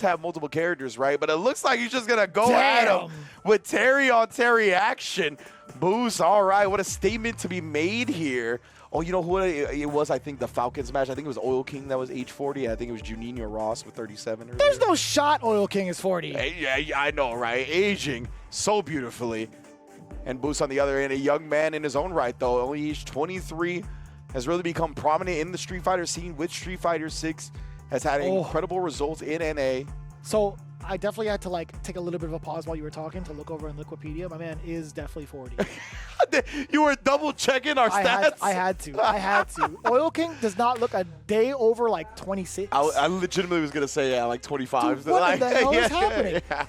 have multiple characters, right? But it looks like he's just going to go at him with Terry on Terry action. Booce, all right, what a statement to be made here. Oh, you know who it was? I think the Falcons match. I think it was Oil King that was age 40. I think it was Juninho Ross with 37. There's no shot Oil King is 40. Yeah, I know, right? Aging so beautifully. And Booce on the other end, a young man in his own right, though. Only age 23, has really become prominent in the Street Fighter scene with Street Fighter 6. Has had incredible results in NA. So I definitely had to like take a little bit of a pause while you were talking to look over in Wikipedia. My man is definitely 40. You were double checking our stats? I had to. Oil King does not look a day over like 26. I legitimately was going to say, yeah, like 25. Dude, what the hell is happening? Yeah.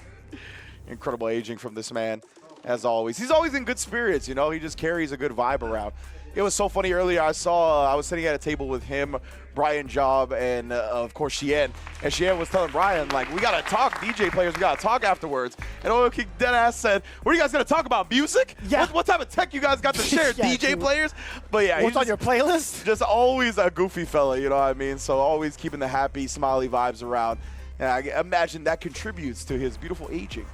Incredible aging from this man, as always. He's always in good spirits, you know? He just carries a good vibe around. It was so funny earlier. I was sitting at a table with him, Brian Job, and of course Shien. And Shien was telling Brian, like, we got to talk, DJ players, we got to talk afterwards. And Oil King deadass said, what are you guys going to talk about, music? Yeah. What type of tech you guys got to share, yeah, DJ dude. players? But yeah. What's on your playlist? Just always a goofy fella, you know what I mean? So always keeping the happy, smiley vibes around. And I imagine that contributes to his beautiful aging.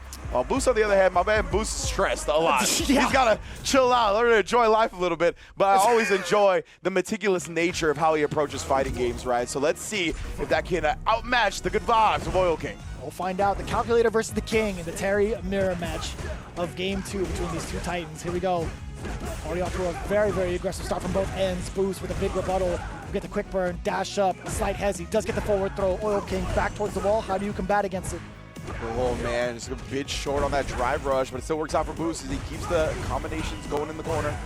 Booce, on the other hand, my man Booce is stressed a lot. Yeah. He's got to chill out, learn to enjoy life a little bit. But I always enjoy the meticulous nature of how he approaches fighting games, right? So let's see if that can outmatch the good vibes of Oil King. We'll find out. The Calculator versus the King in the Terry mirror match of Game 2 between these two titans. Here we go. Already off to a very, very aggressive start from both ends. Booce with a big rebuttal. We get the quick burn, dash up, slight hezzy. Does get the forward throw. Oil King back towards the wall. How do you combat against it? Oh man, just a bit short on that drive rush, but it still works out for Booce as he keeps the combinations going in the corner.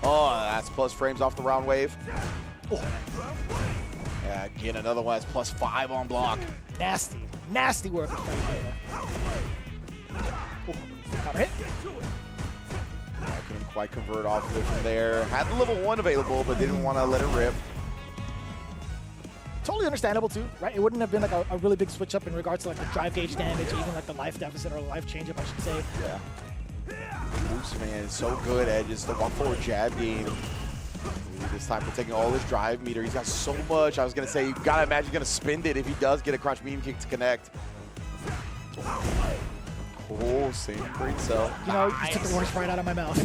Oh, that's plus frames off the round wave. Oh. Yeah, again, another one has plus 5 on block. Nasty work. Counter hit. I couldn't quite convert off of it from there. Had the level 1 available, but didn't want to let it rip. Totally understandable too, right? It wouldn't have been like a really big switch up in regards to like the drive gauge damage, even like the life deficit or life change up, I should say. Yeah. Booce, man, is so good at just the 1-forward jab game. This time for taking all his drive meter. He's got so much. I was going to say, you got to imagine he's going to spend it if he does get a crouch medium kick to connect. Oh, same great cell. You know, you took the words right out of my mouth.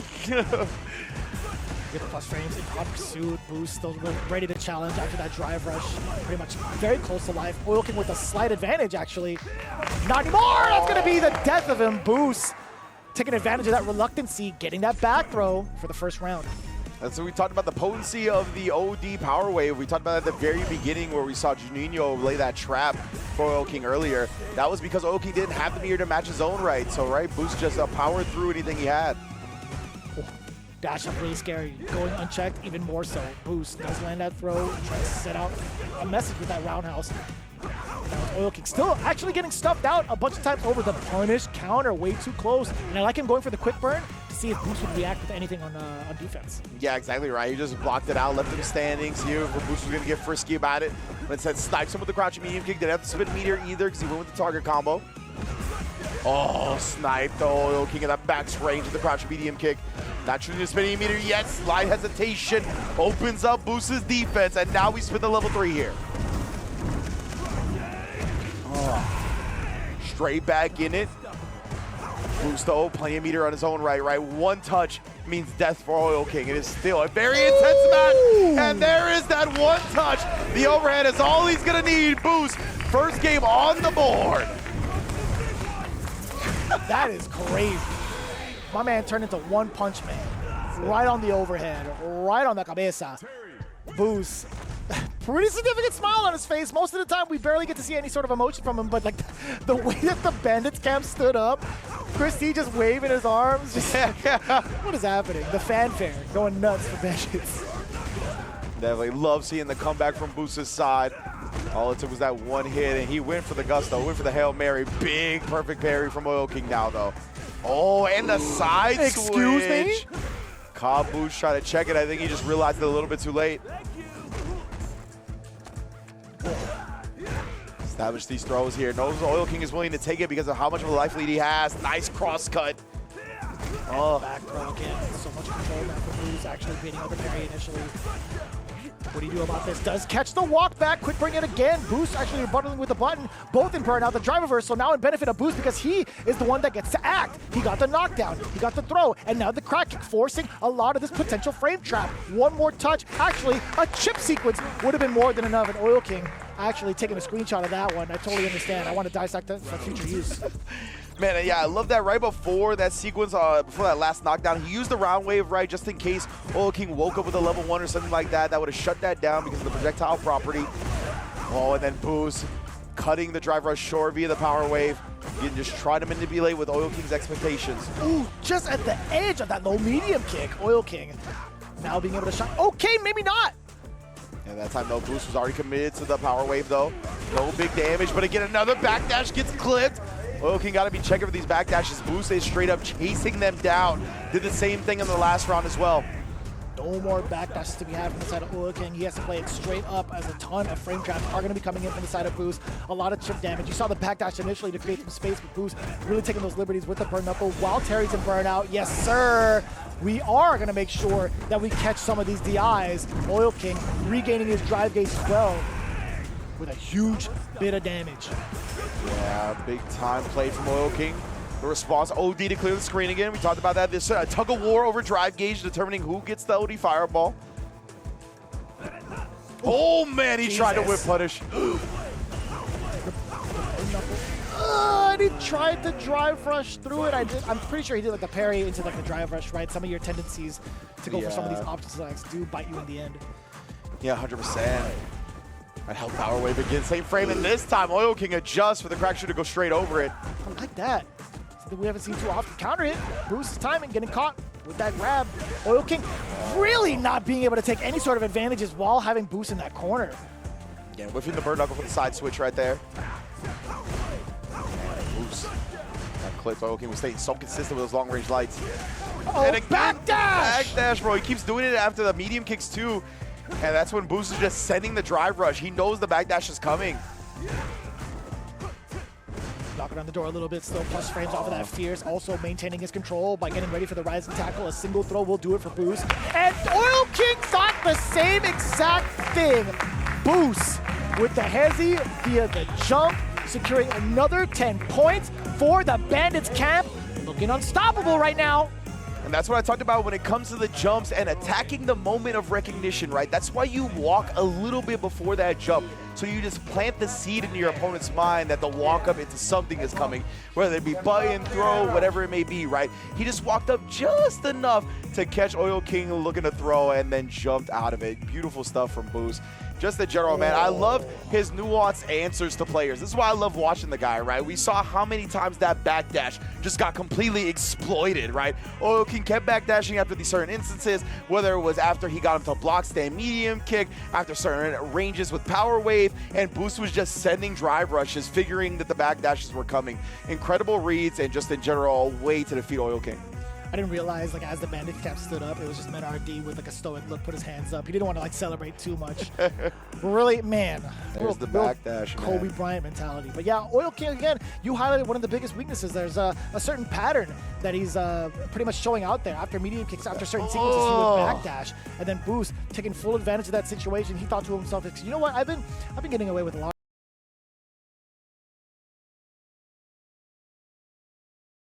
Get the plus frames in hot pursuit. Booce still ready to challenge after that drive rush. Pretty much very close to life. Oil King with a slight advantage, actually. Not anymore! That's going to be the death of him. Booce taking advantage of that reluctancy, getting that back throw for the first round. And so we talked about the potency of the OD power wave. We talked about it at the very beginning where we saw Juninho lay that trap for Oil King earlier. That was because Oil King didn't have the meter to match his own right. So, right, Booce just powered through anything he had. Dash up really scary, going unchecked even more so. Booce does land that throw, tries to set out a message with that roundhouse. Oil King still actually getting stuffed out a bunch of times over the punish counter, way too close. And I like him going for the quick burn to see if Booce would react with anything on defense. Yeah, exactly right. He just blocked it out, left him standing, see if Booce was going to get frisky about it. But instead snipes him with the crouching medium kick. Didn't have to spin meter either because he went with the target combo. Oh, sniped the Oil King at that max range with the crouch medium kick. Not shooting the spinning meter yet. Slight hesitation opens up Booce's defense, and now we spin the level 3 here. Oh. Straight back in it. Booce though, plenty of meter on his own right. One touch means death for Oil King. It is still a very intense match, and there is that one touch. The overhead is all he's gonna need. Booce, first game on the board. That is crazy. My man turned into One Punch Man. Right on the overhead, right on the cabeza. Booce, pretty significant smile on his face. Most of the time, we barely get to see any sort of emotion from him, but like the way that the Bandits camp stood up, Christy just waving his arms. Just, what is happening? The fanfare going nuts for Bandits. Definitely love seeing the comeback from Booce's side. All it took was that one hit, and he went for the gusto, went for the Hail Mary. Big, perfect parry from Oil King now, though. Oh, and the side switch. Excuse me? Booce trying to check it. I think he just realized it a little bit too late. Establish these throws here. Knows Oil King is willing to take it because of how much of a life lead he has. Nice cross cut. Oh, back throw again. So much control now for Booce, actually beating out the parry initially. What do you do about this? Does catch the walk back. Quick bring it again. Booce actually rebutting with the button. Both in burnout. The drive reversal now in benefit of Booce because he is the one that gets to act. He got the knockdown. He got the throw. And now the crack kick forcing a lot of this potential frame trap. One more touch. Actually, a chip sequence would have been more than enough. And Oil King actually taking a screenshot of that one. I totally understand. I want to dissect that for future use. Man, yeah, I love that right before that sequence, before that last knockdown, he used the round wave, right, just in case Oil King woke up with a level 1 or something like that. That would have shut that down because of the projectile property. Oh, and then Booce cutting the drive rush short via the power wave. You can just try to manipulate with Oil King's expectations. Ooh, just at the edge of that low medium kick. Oil King now being able to shot. Okay, maybe not. And that time, though, Booce was already committed to the power wave, though. No big damage, but again, another backdash gets clipped. Oil King got to be checking for these backdashes. Booce is straight up chasing them down. Did the same thing in the last round as well. No more backdashes to be had from the side of Oil King. He has to play it straight up as a ton of frame traps are going to be coming in from the side of Booce. A lot of chip damage. You saw the backdash initially to create some space with Booce, really taking those liberties with the burn knuckle while Terry's in burnout. Yes, sir. We are going to make sure that we catch some of these DIs. Oil King regaining his drive gauge as well with a huge bit of damage. Yeah, big time play from Oil King. The response, OD to clear the screen again. We talked about that. This tug-of-war over drive gauge, determining who gets the OD fireball. Oh man, he tried to whip punish. And he tried to drive rush through it. I'm pretty sure he did like a parry into like the drive rush, right? Some of your tendencies to go for some of these option selects do bite you in the end. Yeah, 100%. That held power wave again, same frame, and this time Oil King adjusts for the crack shooter to go straight over it. I like that. Something we haven't seen too often. Counter hit. Booce's timing, getting caught with that grab. Oil King really not being able to take any sort of advantages while having Booce in that corner. Yeah, whiffing the bird knuckle for the side switch right there. Booce. That clips. Oil King was staying so consistent with those long range lights. Oh, and backdash! Backdash, bro. He keeps doing it after the medium kicks too. And that's when Booce is just sending the drive rush. He knows the backdash is coming. Knocking on the door a little bit, still plus frames off of that Fierce. Also maintaining his control by getting ready for the rising tackle. A single throw will do it for Booce. And Oil King thought the same exact thing. Booce with the hezzy via the jump, securing another 10 points for the Bandits camp. Looking unstoppable right now. And that's what I talked about when it comes to the jumps and attacking the moment of recognition, right? That's why you walk a little bit before that jump. So you just plant the seed in your opponent's mind that the walk up into something is coming, whether it be buy-in, throw, whatever it may be, right? He just walked up just enough to catch Oil King looking to throw and then jumped out of it. Beautiful stuff from Booce. Just the general, man. I love his nuanced answers to players. This is why I love watching the guy, right? We saw how many times that backdash just got completely exploited, right? Oil King kept backdashing after these certain instances, whether it was after he got him to block stand medium kick, after certain ranges with power wave, and Booce was just sending drive rushes, figuring that the backdashes were coming. Incredible reads, and just in general, a way to defeat Oil King. I didn't realize, like, as the Bandit cap stood up, it was just MedRD with, like, a stoic look, put his hands up. He didn't want to, like, celebrate too much. Really, man. There's the backdash, Kobe man. Bryant mentality. But, yeah, Oil King, again, you highlighted one of the biggest weaknesses. There's a certain pattern that he's pretty much showing out there. After medium kicks, after certain sequences, he would backdash. And then Booce taking full advantage of that situation. He thought to himself, you know what, I've been getting away with a lot.